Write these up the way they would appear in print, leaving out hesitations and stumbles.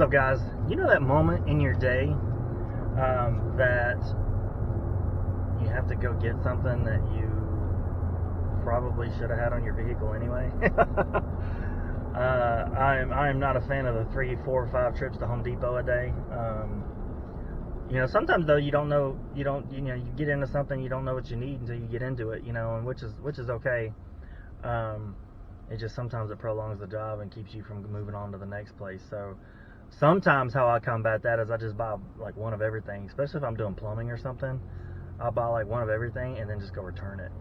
up, guys? You know that moment in your day that you have to go get something that you probably should have had on your vehicle anyway? I'm not a fan of the 3, 4, 5 trips to Home Depot a day. Sometimes though you get into something, you don't know what you need until you get into it, and which is okay. It just sometimes it prolongs the job and keeps you from moving on to the next place. So sometimes how I combat that is I just buy like one of everything, especially if I'm doing plumbing or something. I'll buy like one of everything and then just go return it.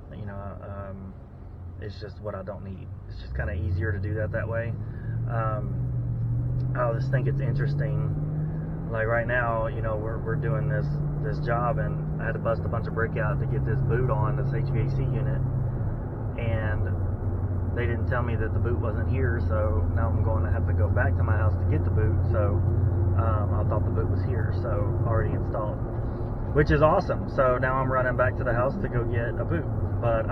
It's just what I don't need. It's just kind of easier to do that way. I just think it's interesting. Like right now, we're doing this job, and I had to bust a bunch of brick out to get this boot on this HVAC unit, and they didn't tell me that the boot wasn't here, so now I'm going to have to go back to my house to get the boot. So I thought the boot was here, so already installed, which is awesome. So now I'm running back to the house to go get a boot. But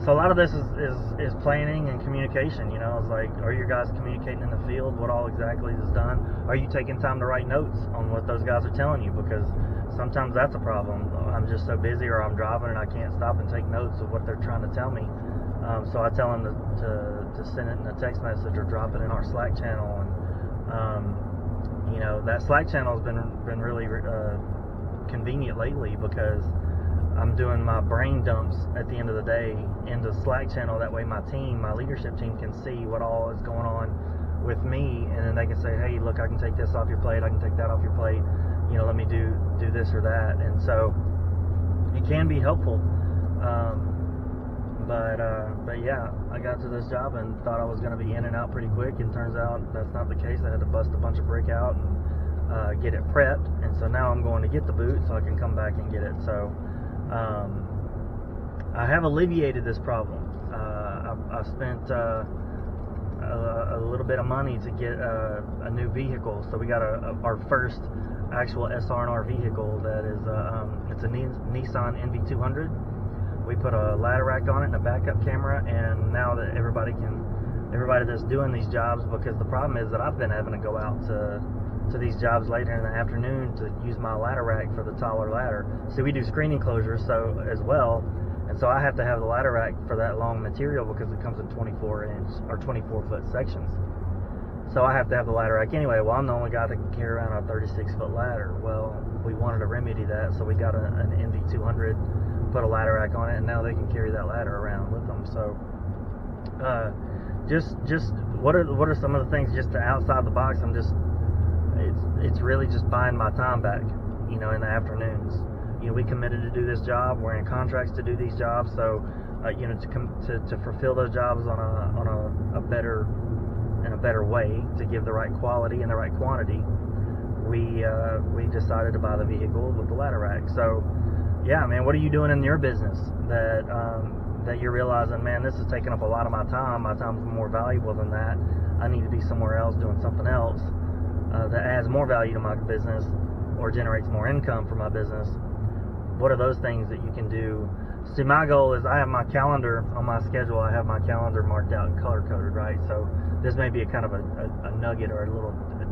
so a lot of this is planning and communication. It's like, are you guys communicating in the field what all exactly is done? Are you taking time to write notes on what those guys are telling you? Because sometimes that's a problem. I'm just so busy, or I'm driving and I can't stop and take notes of what they're trying to tell me. So I tell them to send it in a text message or drop it in our Slack channel. And that Slack channel has been really convenient lately, because I'm doing my brain dumps at the end of the day into Slack channel. That way my leadership team can see what all is going on with me, and then they can say, hey, look, I can take this off your plate, I can take that off your plate, let me do this or that. And so it can be helpful. But yeah, I got to this job and thought I was going to be in and out pretty quick, and turns out that's not the case. I had to bust a bunch of brick out and get it prepped, and so now I'm going to get the boot so I can come back and get it. So I have alleviated this problem. I've spent a little bit of money to get a new vehicle. So we got our first actual SR&R vehicle. That is it's a Nissan NV200. We put a ladder rack on it and a backup camera, and now that everybody that's doing these jobs, because the problem is that I've been having to go out to these jobs later in the afternoon to use my ladder rack for the taller ladder. So we do screen enclosures as well, and so I have to have the ladder rack for that long material because it comes in 24-inch or 24-foot sections. So I have to have the ladder rack anyway. Well, I'm the only guy that can carry around a 36-foot ladder. Well, we wanted to remedy that, so we got an NV200, put a ladder rack on it, and now they can carry that ladder around with them. So just what are some of the things just outside the box? It's really just buying my time back, in the afternoons. We committed to do this job. We're in contracts to do these jobs, so to fulfill those jobs on a better way, to give the right quality and the right quantity, we decided to buy the vehicle with the ladder rack. So yeah, man, what are you doing in your business that you're realizing, man, this is taking up a lot of my time. My time's more valuable than that. I need to be somewhere else doing something else that adds more value to my business or generates more income for my business. What are those things that you can do? See, my goal is I have my calendar on my schedule. I have my calendar marked out and color coded, right? So this may be a kind of a nugget or a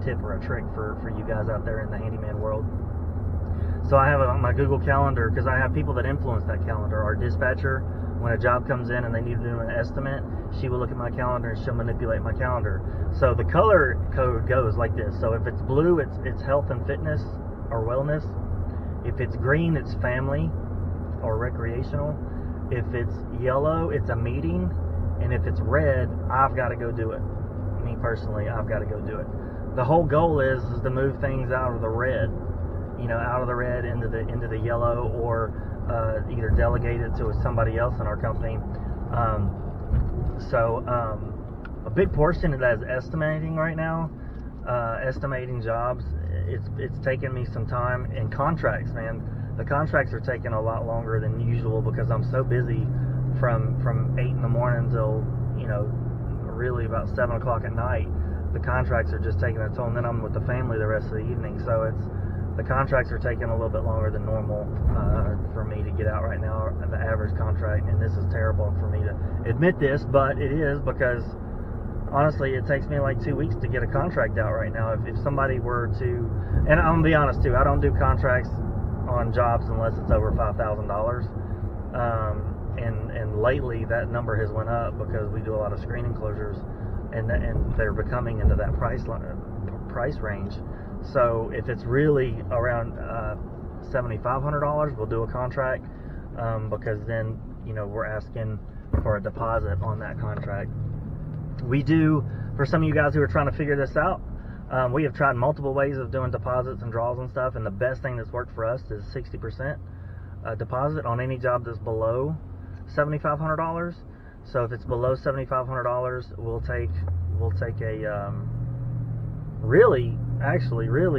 tip or a trick for you guys out there in the handyman world. So I have it on my Google Calendar, because I have people that influence that calendar. Our dispatcher, when a job comes in and they need to do an estimate, she will look at my calendar and she'll manipulate my calendar. So the color code goes like this. So if it's blue, it's health and fitness or wellness. If it's green, it's family or recreational. If it's yellow, it's a meeting. And if it's red, I've got to go do it. Me personally, I've got to go do it. The whole goal is to move things out of the red, out of the red into the yellow, or either delegate it to somebody else in our company. So a big portion of that is estimating right now, estimating jobs. It's taken me some time. And contracts, man, the contracts are taking a lot longer than usual because I'm so busy from 8 in the morning till really about 7 o'clock at night. The contracts are just taking a toll, and then I'm with the family the rest of the evening. So the contracts are taking a little bit longer than normal for me to get out right now, the average contract. And this is terrible for me to admit this, but it is, because honestly, it takes me like 2 weeks to get a contract out right now. If somebody were to, and I'm gonna be honest too, I don't do contracts on jobs unless it's over $5,000. And lately that number has went up because we do a lot of screening closures, and they're becoming into that price range. So if it's really around $7,500, we'll do a contract, because then we're asking for a deposit on that contract. We do, for some of you guys who are trying to figure this out, we have tried multiple ways of doing deposits and draws and stuff, and the best thing that's worked for us is 60% deposit on any job that's below $7,500. So if it's below $7,500, we'll take a really,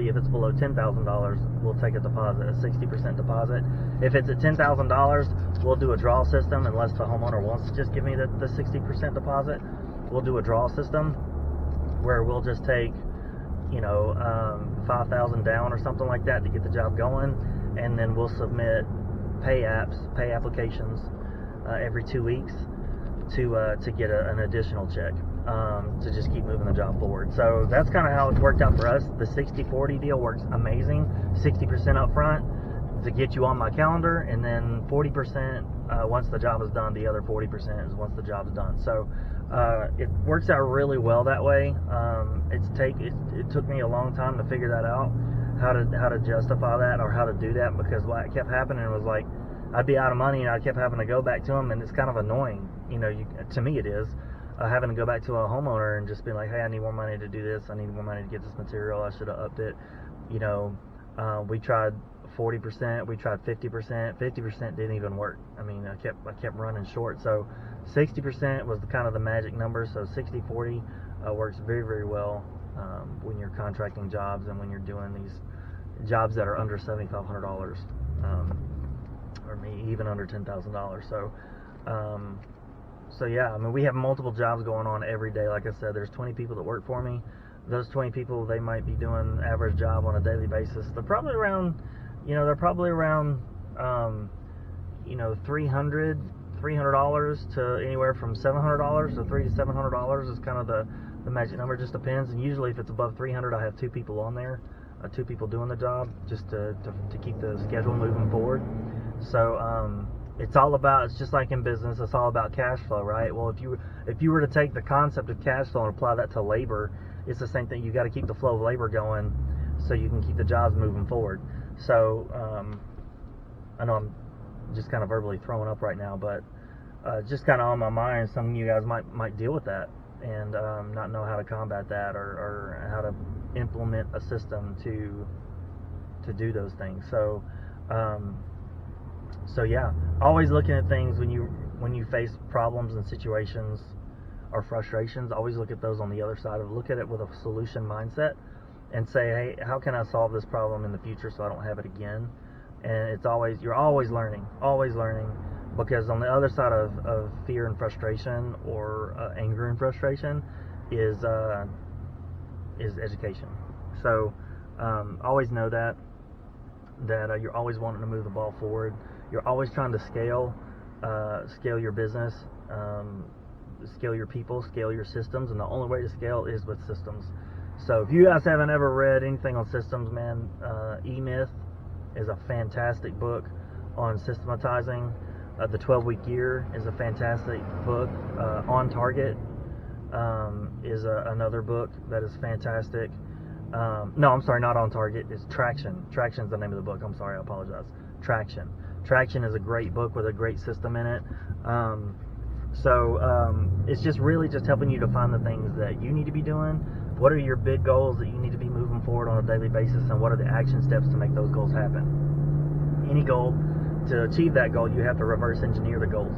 if it's below $10,000, we'll take a deposit, a 60% deposit. If it's at $10,000, we'll do a draw system, unless the homeowner wants to just give me the 60% deposit. We'll do a draw system where we'll just take, $5,000 down or something like that to get the job going, and then we'll submit pay applications every 2 weeks to get an additional check, to just keep moving the job forward. So that's kind of how it's worked out for us. The 60-40 deal works amazing. 60% up front to get you on my calendar, and then 40% once the job is done. The other 40% is once the job is done. So it works out really well that way. It took me a long time to figure that out, how to justify that or how to do that, because what kept happening was like I'd be out of money and I kept having to go back to them, and it's kind of annoying. To me it is, having to go back to a homeowner and just be like, hey, I need more money to do this. I need more money to get this material. I should have upped it. We tried 40%, we tried 50%. 50% didn't even work. I mean, I kept running short. So 60% was kind of the magic number. So 60-40 works very, very well when you're contracting jobs and when you're doing these jobs that are under $7,500, or maybe even under $10,000. So yeah, I mean, we have multiple jobs going on every day. Like I said, there's 20 people that work for me. Those 20 people, they might be doing average job on a daily basis. They're probably around, $300 to anywhere from $700 to $300 to $700 is kind of the magic number. It just depends. And usually if it's above 300, I have 2 people on there, 2 people doing the job, just to keep the schedule moving forward. So it's just like in business, it's all about cash flow, right? Well, if you were to take the concept of cash flow and apply that to labor, it's the same thing. You got to keep the flow of labor going so you can keep the jobs moving forward. So I know I'm just kind of verbally throwing up right now, but just kind of on my mind, some of you guys might deal with that and not know how to combat that or how to implement a system to do those things. So yeah, always looking at things when you face problems and situations or frustrations, always look at those on the other side of it. Look at it with a solution mindset and say, hey, how can I solve this problem in the future so I don't have it again? And you're always learning, because on the other side of fear and frustration, or anger and frustration, is education. So always know that you're always wanting to move the ball forward. You're always trying to scale your business, scale your people, scale your systems, and the only way to scale is with systems. So if you guys haven't ever read anything on systems, man, E-Myth is a fantastic book on systematizing. The 12-Week Year is a fantastic book. On Target is another book that is fantastic. No, I'm sorry, not On Target. It's Traction. Traction is the name of the book. I'm sorry, I apologize. Traction. Traction is a great book with a great system in it. It's just really just helping you to find the things that you need to be doing. What are your big goals that you need to be moving forward on a daily basis, and what are the action steps to make those goals happen? Any goal, to achieve that goal, you have to reverse engineer the goals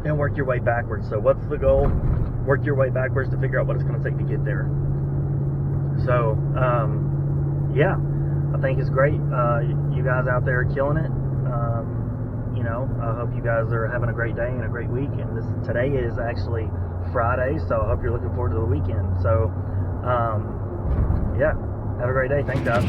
and work your way backwards. So what's the goal? Work your way backwards to figure out what it's going to take to get there. So, yeah, I think it's great. You guys out there are killing it. I hope you guys are having a great day and a great week. And today is actually Friday, so I hope you're looking forward to the weekend. So, yeah, have a great day. Thanks, guys.